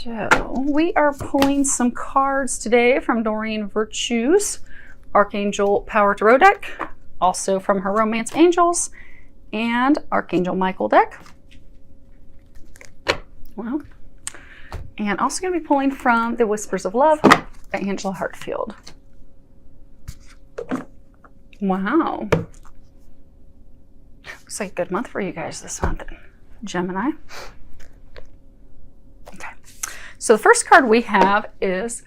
So we are pulling some cards today from Doreen Virtue's Archangel Power Tarot deck, also from her Romance Angels and Archangel Michael deck. Well, and also going to be pulling from the Whispers of Love by Angela Hartfield. Wow. Looks like a good month for you guys this month, Gemini. Okay. So the first card we have is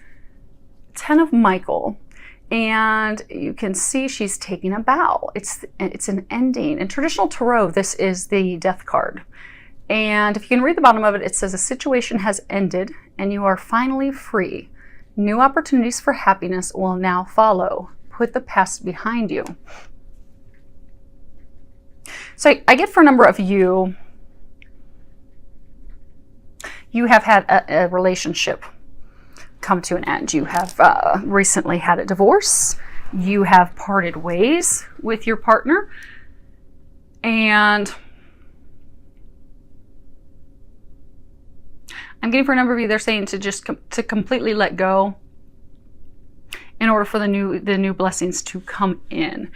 Ten of Michael. And you can see she's taking a bow. It's an ending. In traditional tarot, this is the Death card. And if you can read the bottom of it, it says a situation has ended and you are finally free. New opportunities for happiness will now follow. Put the past behind you. So I get for a number of you, you have had a relationship come to an end. You have recently had a divorce. You have parted ways with your partner. And I'm getting for a number of you, they're saying to just to completely let go in order for the new blessings to come in.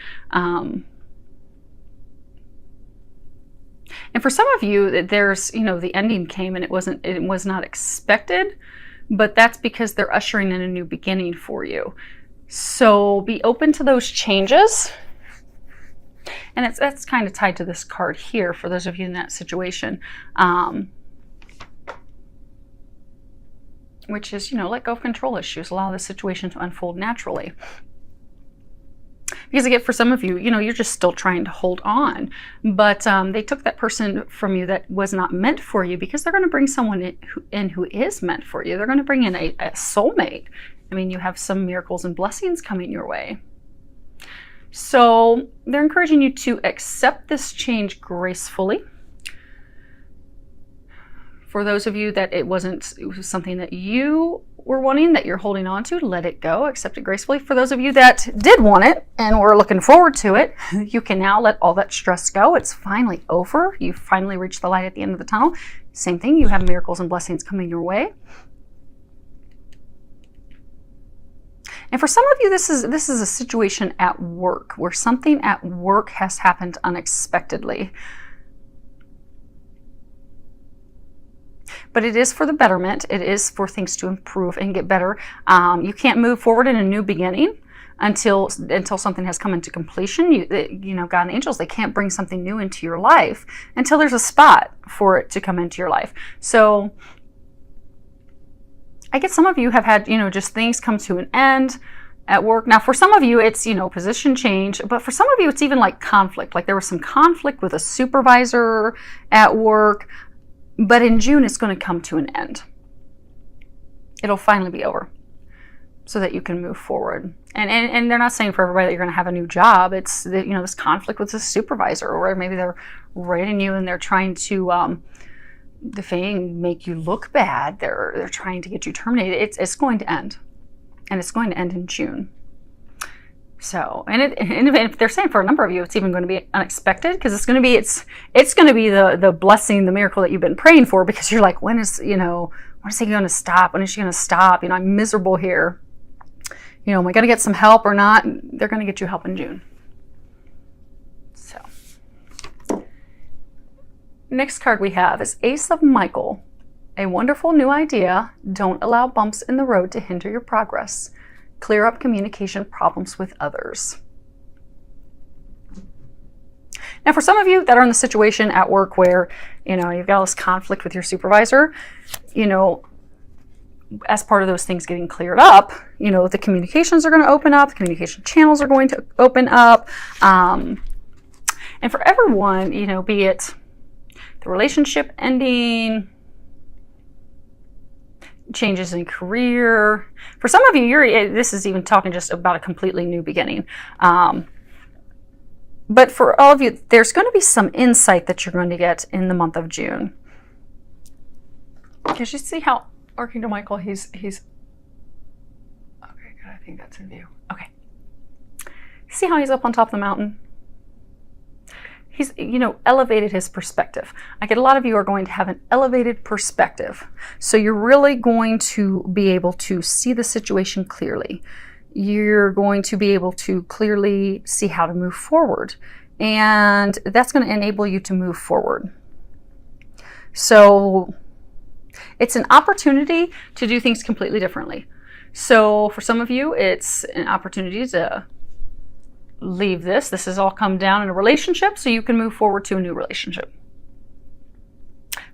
And for some of you, there's, the ending came and it was not expected, but that's because they're ushering in a new beginning for you. So be open to those changes. And that's kind of tied to this card here for those of you in that situation. Which is, let go of control issues, allow the situation to unfold naturally. Because again, for some of you, you're just still trying to hold on, but they took that person from you that was not meant for you, because they're going to bring someone in who is meant for you. They're going to bring in a soulmate. I mean, you have some miracles and blessings coming your way. So they're encouraging you to accept this change gracefully. For those of you that it was something that you were wanting, that you're holding on to, let it go, accept it gracefully. For those of you that did want it and were looking forward to it, you can now let all that stress go. It's finally over. You finally reached the light at the end of the tunnel. Same thing, you have miracles and blessings coming your way. And for some of you, this is a situation at work where something at work has happened unexpectedly. But it is for the betterment. It is for things to improve and get better. You can't move forward in a new beginning until something has come into completion. God and angels, they can't bring something new into your life until there's a spot for it to come into your life. So I get some of you have had, just things come to an end at work. Now, for some of you, it's, position change. But for some of you, it's even like conflict. Like there was some conflict with a supervisor at work. But in June, it's going to come to an end. It'll finally be over so that you can move forward. And they're not saying for everybody that you're going to have a new job. It's, this conflict with the supervisor, or maybe they're rating you and they're trying to defame, make you look bad. They're trying to get you terminated. It's going to end. And it's going to end in June. So, and if they're saying for a number of you, it's even going to be unexpected, because it's going to be the blessing, the miracle that you've been praying for, because you're like, when is he going to stop? When is she going to stop? I'm miserable here. Am I going to get some help or not? They're going to get you help in June. So, next card we have is Ace of Michael. A wonderful new idea. Don't allow bumps in the road to hinder your progress. Clear up communication problems with others. Now, for some of you that are in the situation at work where, you've got all this conflict with your supervisor, as part of those things getting cleared up, the communications are going to open up, the communication channels are going to open up. And for everyone, be it the relationship ending, changes in career. For some of you, this is even talking just about a completely new beginning. But for all of you, there's going to be some insight that you're going to get in the month of June. Because you see how Archangel Michael, he's okay, good, I think that's in view. Okay. See how he's up on top of the mountain? he's, you know, elevated his perspective. I get a lot of you are going to have an elevated perspective. So you're really going to be able to see the situation clearly. You're going to be able to clearly see how to move forward. And that's going to enable you to move forward. So it's an opportunity to do things completely differently. So for some of you, it's an opportunity to leave this. This has all come down in a relationship, so you can move forward to a new relationship.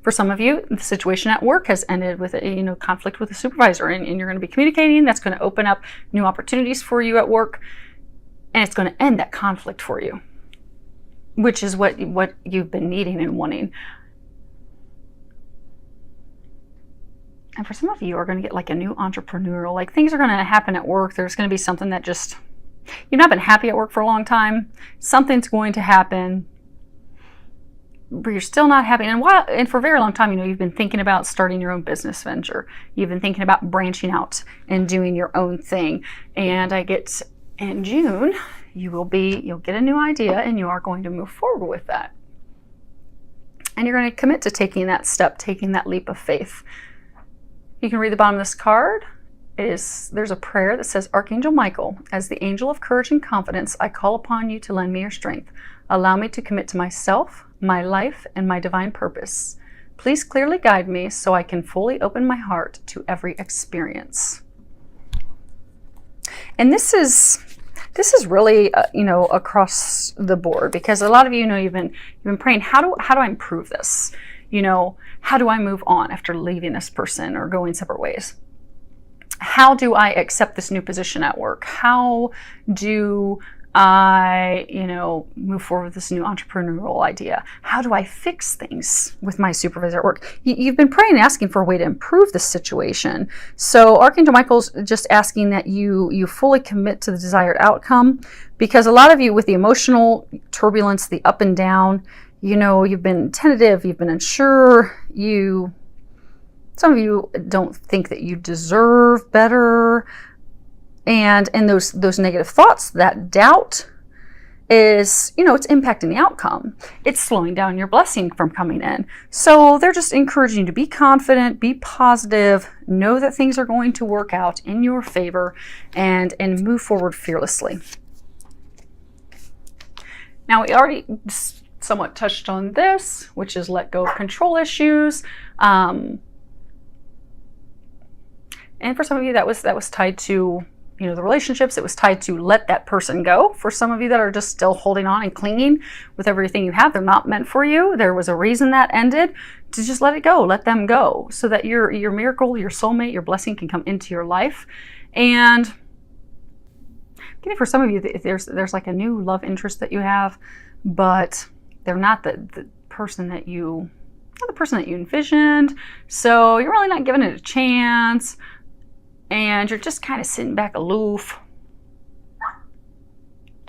For some of you, the situation at work has ended with a, you know, conflict with a supervisor, and you're going to be communicating. That's going to open up new opportunities for you at work, and it's going to end that conflict for you, which is what you've been needing and wanting. And for some of you are going to get like a new entrepreneurial, like things are going to happen at work. There's going to be something that just, you've not been happy at work for a long time. Something's going to happen, but you're still not happy. And for a very long time, you know, you've been thinking about starting your own business venture. You've been thinking about branching out and doing your own thing. And I get in June, you'll get a new idea and you are going to move forward with that. And you're going to commit to taking that step, taking that leap of faith. You can read the bottom of this card. There's a prayer that says, Archangel Michael, as the angel of courage and confidence, I call upon you to lend me your strength. Allow me to commit to myself, my life, and my divine purpose. Please clearly guide me so I can fully open my heart to every experience. And this is really, you know, across the board, because a lot of you know you've been praying, how do I improve this? You know, how do I move on after leaving this person or going separate ways? How do I accept this new position at work? How do I, you know, move forward with this new entrepreneurial idea? How do I fix things with my supervisor at work? You've been praying and asking for a way to improve this situation. So Archangel Michael's just asking that you fully commit to the desired outcome, because a lot of you with the emotional turbulence, the up and down, you know, you've been tentative, you've been unsure, some of you don't think that you deserve better. And those negative thoughts, that doubt is, you know, it's impacting the outcome. It's slowing down your blessing from coming in. So they're just encouraging you to be confident, be positive, know that things are going to work out in your favor, and move forward fearlessly. Now, we already somewhat touched on this, which is let go of control issues. And for some of you, that was tied to, you know, the relationships. It was tied to let that person go. For some of you that are just still holding on and clinging with everything you have, they're not meant for you. There was a reason that ended. To just let it go, let them go, so that your miracle, your soulmate, your blessing can come into your life. And for some of you, there's like a new love interest that you have, but they're not the person that you envisioned. So you're really not giving it a chance. And you're just kind of sitting back aloof.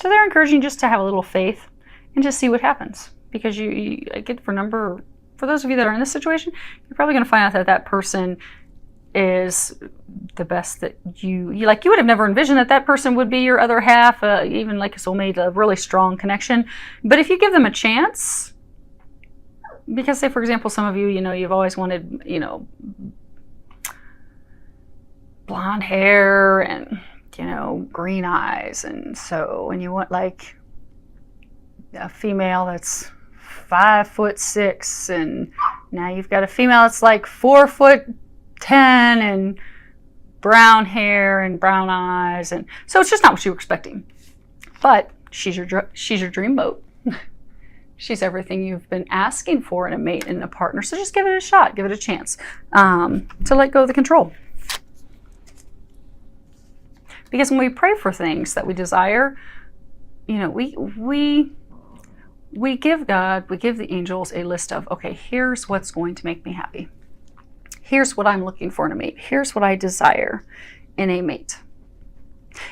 So they're encouraging you just to have a little faith and just see what happens. Because for those of you that are in this situation, you're probably going to find out that person is the best that you would have never envisioned that person would be your other half, even like a soulmate, a really strong connection. But if you give them a chance, because say for example, some of you, you know, you've always wanted, you know, blonde hair and, you know, green eyes, and you want like a female that's 5'6", and now you've got a female that's like 4'10" and brown hair and brown eyes, and so it's just not what you were expecting. But she's your dream boat. She's everything you've been asking for in a mate and a partner. So just give it a shot, give it a chance to let go of the control. Because when we pray for things that we desire, you know, we give God, we give the angels a list of, okay, here's what's going to make me happy. Here's what I'm looking for in a mate. Here's what I desire in a mate.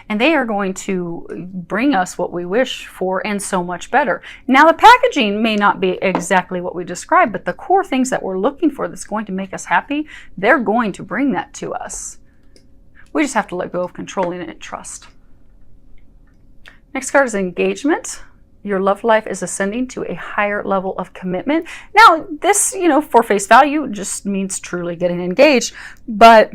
And they are going to bring us what we wish for and so much better. Now, the packaging may not be exactly what we described, but the core things that we're looking for that's going to make us happy, they're going to bring that to us. We just have to let go of controlling it and trust. Next card is engagement. Your love life is ascending to a higher level of commitment. Now, this, for face value, just means truly getting engaged. But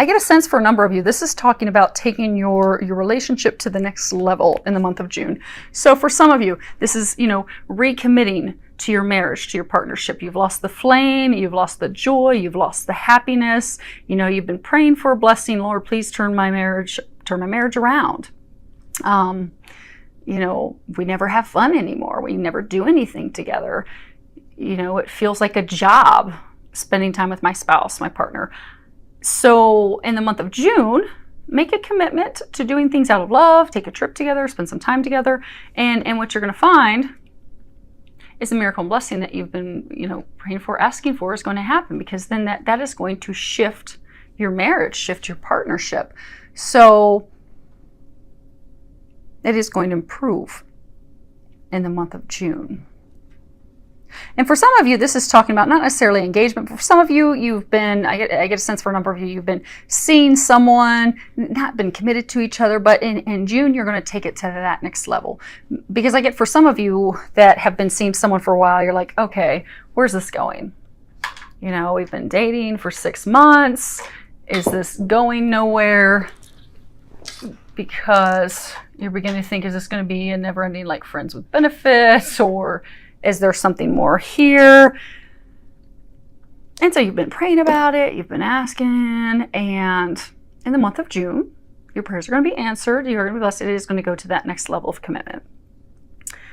I get a sense for a number of you, this is talking about taking your relationship to the next level in the month of June. So for some of you, this is, recommitting to your marriage, to your partnership. You've lost the flame, you've lost the joy, you've lost the happiness. You've been praying for a blessing. Lord, please turn my marriage around. We never have fun anymore. We never do anything together. It feels like a job spending time with my spouse, my partner. So in the month of June, make a commitment to doing things out of love, take a trip together, spend some time together. And what you're going to find is a miracle and blessing that you've been, praying for, asking for is going to happen, because then that is going to shift your marriage, shift your partnership. So it is going to improve in the month of June. And for some of you, this is talking about not necessarily engagement, but for some of you, you've been, I get a sense for a number of you, you've been seeing someone, not been committed to each other, but in June, you're going to take it to that next level. Because I get for some of you that have been seeing someone for a while, you're like, okay, where's this going? We've been dating for 6 months. Is this going nowhere? Because you're beginning to think, is this going to be a never-ending like friends with benefits, or is there something more here? And so you've been praying about it, you've been asking, and in the month of June, your prayers are going to be answered. You're going to be blessed. It is going to go to that next level of commitment.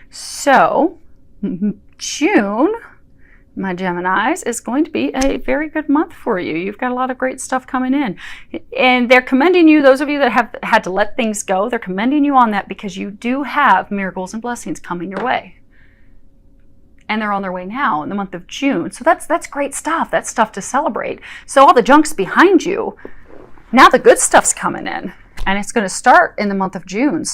So June, my Geminis, is going to be a very good month for you. You've got a lot of great stuff coming in. And they're commending you, those of you that have had to let things go, they're commending you on that, because you do have miracles and blessings coming your way. And they're on their way now in the month of June. So that's great stuff. That's stuff to celebrate. So all the junk's behind you. Now the good stuff's coming in. And it's going to start in the month of June.